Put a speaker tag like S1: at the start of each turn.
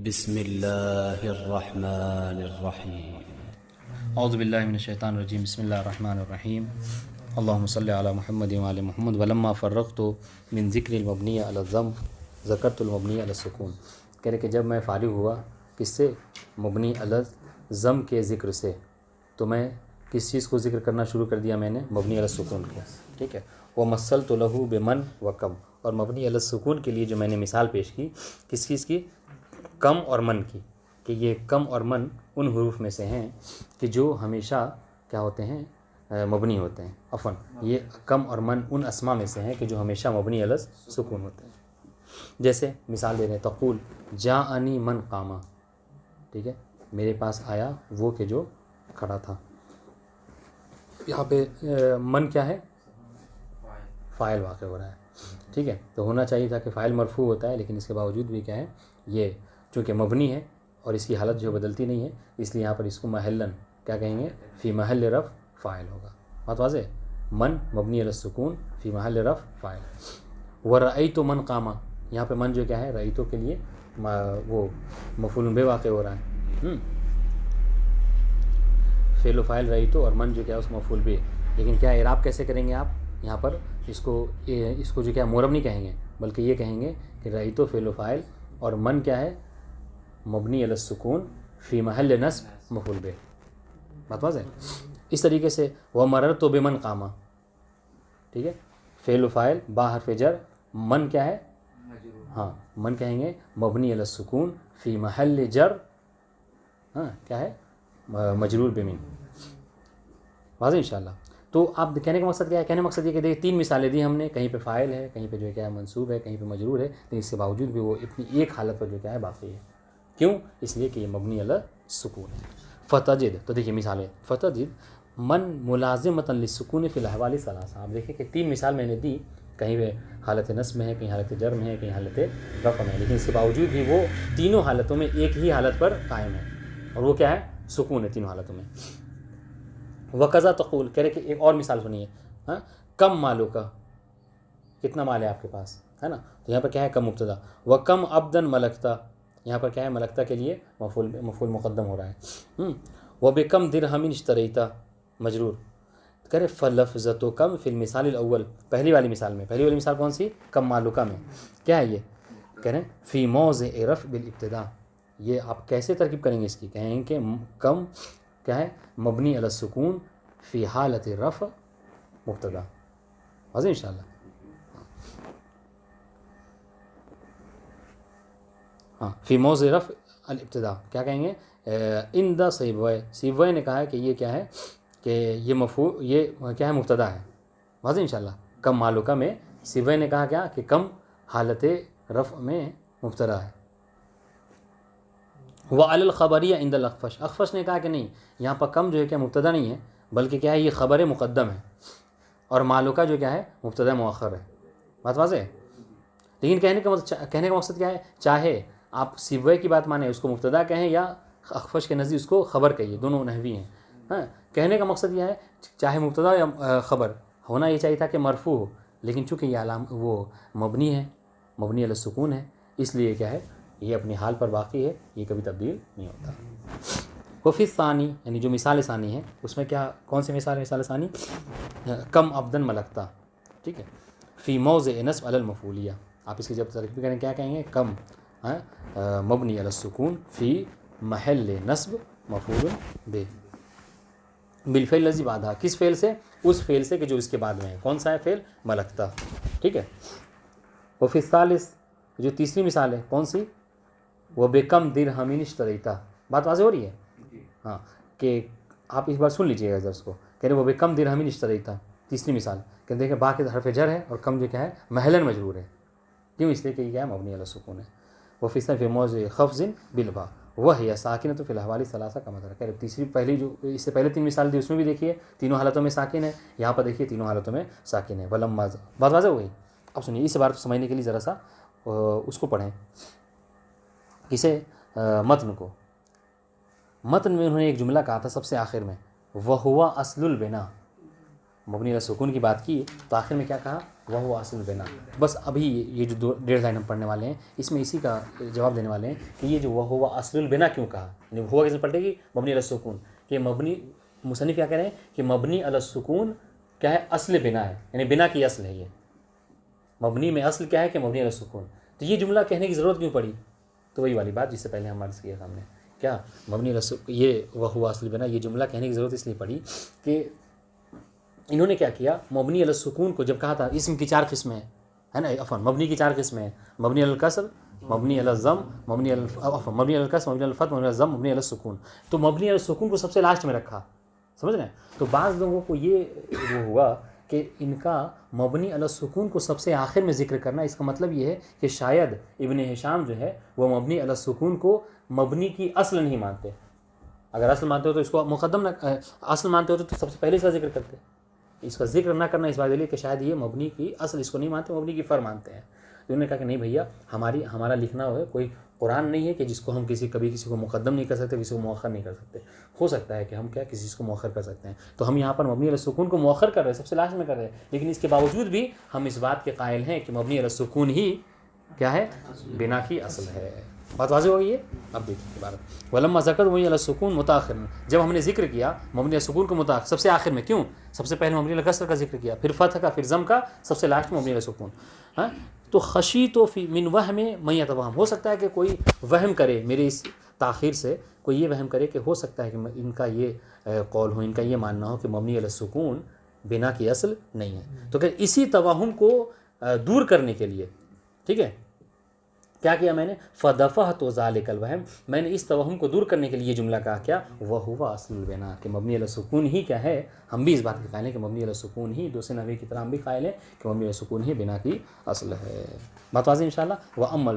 S1: بسم اللہ الرحمن الرحیم
S2: اعوذ باللہ من الشیطان الرجیم بسم اللہ الرحمن الرحیم اللہم صلی علی محمد وعلی محمد ولما فرغت من ذکر المبنی علی الضم ذکرت المبنی علی السکون۔ کہہ رہے کہ جب میں فارغ ہوا کس سے؟ مبنی علی الضم کے ذکر سے، تو میں کس چیز کو ذکر کرنا شروع کر دیا؟ میں نے مبنی علی السکون کو، ٹھیک ہے۔ ومثلت لہ بمن و کم، اور مبنی علی السکون کے لیے جو میں نے مثال پیش کی کس چیز کی؟ کم اور من کی، کہ یہ کم اور من ان حروف میں سے ہیں کہ جو ہمیشہ کیا ہوتے ہیں؟ مبنی ہوتے ہیں۔ عفواً یہ کم اور من ان اسما میں سے ہیں کہ جو ہمیشہ مبنی علی السکون ہوتے ہیں۔ جیسے مثال دے رہے ہیں، تقول جاءنی من قاما، ٹھیک ہے، میرے پاس آیا وہ کہ جو کھڑا تھا۔ یہاں پہ من کیا ہے؟ فاعل واقع ہو رہا ہے، ٹھیک ہے۔ تو ہونا چاہیے تھا کہ فاعل مرفوع ہوتا ہے، لیکن اس کے باوجود بھی کیا ہے؟ یہ چونکہ مبنی ہے اور اس کی حالت جو بدلتی نہیں ہے، اس لیے یہاں پر اس کو محلن کیا کہیں گے؟ فی محل رفع فاعل ہوگا۔ بات واضح؟ من مبنی علی السکون فی محل رفع فاعل۔ ورأیت من قاما، یہاں پہ من جو کیا ہے؟ رأیتو کے لیے وہ مفعول بہ واقع ہو رہا ہے، فعل و فاعل رأیتو، اور من جو کیا ہے اس مفعول بہ۔ لیکن کیا اعراب کیسے کریں گے آپ؟ یہاں پر اس کو جو کیا معرب نہیں کہیں گے، بلکہ یہ کہیں گے کہ رأیتو فعل و فاعل اور من کیا ہے؟ مبنی علی السکون فی محل نصب مفعول بہ۔ بات واضح ہے؟ اس طریقے سے ومررت بمن قاما، ٹھیک ہے، فعل و فاعل با حرف جر، من کیا ہے؟ ہاں، من کہیں گے مبنی علی السکون فی محل جر، ہاں کیا ہے؟ مجرور بمن۔ واضح انشاءاللہ۔ تو آپ کہنے کا مقصد کیا ہے؟ کہنے کا مقصد یہ کہ دیکھیں تین مثالیں دی ہم نے، کہیں پہ فاعل ہے، کہیں پہ جو ہے کیا ہے منصوب ہے، کہیں پہ مجرور ہے، لیکن اس کے باوجود بھی وہ اپنی ایک حالت پر جو کیا ہے باقی ہے۔ کیوں؟ اس لیے کہ یہ مبنی علی السکون ہے۔ فتجد، تو دیکھیے مثالیں، فتجد من ملازمۃ للسکون فی الاحوال الثلاثہ۔ آپ دیکھیں کہ تین مثال میں نے دی، کہیں پہ حالت نصب میں ہے، کہیں حالت جر میں ہے، کہیں حالت رفع میں ہے، لیکن اس کے باوجود بھی وہ تینوں حالتوں میں ایک ہی حالت پر قائم ہے، اور وہ کیا ہے؟ سکون ہے تینوں حالتوں میں۔ وقضا تقول، کہہ رہے کہ ایک اور مثال سنیے، ہاں، کم مالو کا، کتنا مال ہے آپ کے پاس، ہے نا؟ تو یہاں پر کیا ہے؟ کم مبتدا۔ وکم عبدن ملکتا، یہاں پر کیا ہے؟ ملکتا کے لیے مفعول مقدم ہو رہا ہے۔ وبکم درہم اشتریتا، مجرور۔ کہہ رہے فلفظۃ کم فی المثال الاول، پہلی والی مثال میں، پہلی والی مثال کون سی؟ کم مالوکا میں، کیا ہے یہ؟ کہہ رہے ہیں فی موضع رفع بالابتداء۔ یہ آپ کیسے ترکیب کریں گے اس کی؟ کہیں گے کہ کم کیا ہے؟ مبنی علی السکون فی حالت رفع مبتدا۔ واضح انشاءاللہ؟ ہاں، فی موضع رفع الابتداء کیا کہیں گے؟ ان سیبوئے، سیبوئے نے کہا ہے کہ یہ کیا ہے؟ کہ یہ مفعول، یہ کیا ہے؟ مبتدا ہے۔ واضح انشاءاللہ؟ کم مالوکا میں سیبوئے نے کہا کیا؟ کہ کم حالت رفع میں مبتدا ہے۔ وعلی الخبریہ عند الاخفش، اخفش نے کہا کہ نہیں، یہاں پر کم جو ہے کیا مبتدا نہیں ہے، بلکہ کیا ہے؟ یہ خبر مقدم ہے، اور مالوکا جو کیا ہے؟ مبتدا مؤخر ہے۔ بات واضح ہے؟ لیکن کہنے کا مقصد کیا ہے؟ چاہے آپ سیبوئے کی بات مانیں، اس کو مبتدا کہیں، یا اخفش کے نزدیک اس کو خبر کہیے، دونوں نحوی ہیں۔ ہاں، کہنے کا مقصد یہ ہے چاہے مبتدا یا خبر ہونا یہ چاہیے تھا کہ مرفوع ہو، لیکن چونکہ یہ وہ مبنی ہے، مبنی علی السکون ہے، اس لیے کیا ہے؟ یہ اپنی حال پر باقی ہے، یہ کبھی تبدیل نہیں ہوتا۔ وفی ثانی، یعنی جو مثال ثانی ہے اس میں کیا، کون سی مثال ہے؟ مثال ثانی کم عبدن ملکتا، ٹھیک ہے، فی موضع نصب علی المفعولیہ۔ آپ اس کی جب ترکیب کریں کیا کہیں گے؟ کم مبنی علی السکون فی محل نصب مفعول بہ بالفعل الذی بعدہ، کس فعل سے؟ اس فعل سے کہ جو اس کے بعد میں ہے۔ کون سا ہے فعل؟ ملکتا، ٹھیک ہے۔ وفی الثالث، جو تیسری مثال ہے کون سی؟ وہ بکم درہم اشتریتا۔ بات واضح ہو رہی ہے؟ ہاں، کہ آپ اس بار سن لیجیے گا درس کو، کہہ رہے وہ بکم درہم اشتریتا، تیسری مثال، کہ دیکھیں با کے حرف جر ہے اور کم جو کیا ہے؟ محلن مجرور ہے۔ کیوں؟ اس لیے کہ یہ کیا ہے؟ مبنی علی السکون ہے۔ وفی فی موضع خفض بالباء وہی ساکنۃ فی الاحوال الثلاثہ کا مطلب ہے۔ تیسری پہلی جو اس سے پہلے تین مثال دی اس میں بھی دیکھیے تینوں حالتوں میں ساکن ہے، یہاں پر دیکھیے تینوں حالتوں میں ساکن ہے۔ ولما، بات واضح ہو گئی؟ اب سنیے اس بار سمجھنے کے لیے ذرا سا اس کو پڑھیں، کسے؟ متن کو۔ متن میں انہوں نے ایک جملہ کہا تھا سب سے آخر میں، وَهُوَ أَصْلُ الْبِنَاءِ، مبنی علی السکون کی بات کی تو آخر میں کیا کہا؟ وہو اصل البنا. بس ابھی یہ جو 1.5 لائن ہم پڑھنے والے ہیں اس میں اسی کا جواب دینے والے ہیں کہ یہ جو وہو اصل البنا کیوں کہا، یعنی ہوا کیسے پلٹے گی؟ مبنی علی السکون. کہ مبنی مصنف کیا کہہ رہے ہیں کہ مبنی علی السکون کیا ہے؟ اصل بنا ہے، یعنی بنا کی اصل ہے. یہ مبنی میں اصل کیا ہے کہ مبنی علی السکون. تو یہ جملہ کہنے کی ضرورت کیوں پڑی؟ تو وہی والی بات جس سے پہلے ہم عرض کیا سامنے، کیا مبنی علی السکون یہ وہو اصل بنا، یہ جملہ کہنے کی ضرورت اس لیے پڑی کہ انہوں نے کیا کیا، مبنی علی السکون کو جب کہا تھا اسم کی 4 قسمیں ہے نا، عفوا مبنی کی 4 قسمیں ہیں، مبنی علی الکسر، مبنی علی الضم، مبنی علی مبنی علی الکسر، مبنی علی الفتح، مبنی علی الضم، مبنی علی السکون. تو مبنی علی السکون کو سب سے لاسٹ میں رکھا، سمجھ رہے ہیں؟ تو بعض لوگوں کو یہ وہ ہوا کہ ان کا مبنی علی السکون کو سب سے آخر میں ذکر کرنا، اس کا مطلب یہ ہے کہ شاید ابن ہشام جو ہے وہ مبنی علی السکون کو مبنی کی اصل نہیں مانتے. اگر اصل مانتے ہو تو اس کو مقدم نہ، اصل مانتے ہو تو سب سے پہلے اس کا ذکر کرتے. اس کا ذکر نہ کرنا اس بات کے لیے کہ شاید یہ مبنی کی اصل اس کو نہیں مانتے، مبنی کی فر مانتے ہیں. تو انہوں نے کہا کہ نہیں بھیا، ہمارا لکھنا کوئی قرآن نہیں ہے کہ جس کو ہم کبھی کسی کو مقدم نہیں کر سکتے، کسی کو مؤخر نہیں کر سکتے. ہو سکتا ہے کہ ہم کیا کسی کو مؤخر کر سکتے ہیں، تو ہم یہاں پر مبنی علی السکون کو مؤخر کر رہے ہیں، سب سے لاسٹ میں کر رہے ہیں. لیکن اس کے باوجود بھی ہم اس بات کے قائل ہیں کہ مبنی علی السکون ہی کیا ہے؟ بنا کی اصل ہے. بات واضح ہو گئی ہے؟ اب دیکھیں عبارت ولما ذکر مبنی علی السکون متاخر، جب ہم نے ذکر کیا مبنی علی السکون کو متاخر سب سے آخر میں، کیوں؟ سب سے پہلے مبنی علی الکسر کا ذکر کیا، پھر فتح کا، پھر ضم کا، سب سے لاسٹ میں مبنی علی السکون. ہاں تو خشیت فی من وہم من یتوہم، ہو سکتا ہے کہ کوئی وہم کرے میرے اس تاخیر سے، کوئی یہ وہم کرے کہ ہو سکتا ہے کہ ان کا یہ قول ہو، ان کا یہ ماننا ہو کہ مبنی علی السکون بنا کی اصل نہیں ہے. تو کہ اسی توہم کو دور کرنے کے لیے، ٹھیک ہے، کیا کیا میں نے؟ فدفعت ذلک الوہم، میں نے اس توہم کو دور کرنے کے لیے یہ جملہ کہا، کیا؟ وہو اصل البنا، کہ مبنی علی السکون ہی کیا ہے؟ ہم بھی اس بات کے قائل ہیں کہ مبنی علی السکون ہی، دوسرے نحوی کی طرح ہم بھی قائل ہیں کہ مبنی علی السکون ہی بنا کی اصل ہے. بات واضح انشاءاللہ. وَأَمَّا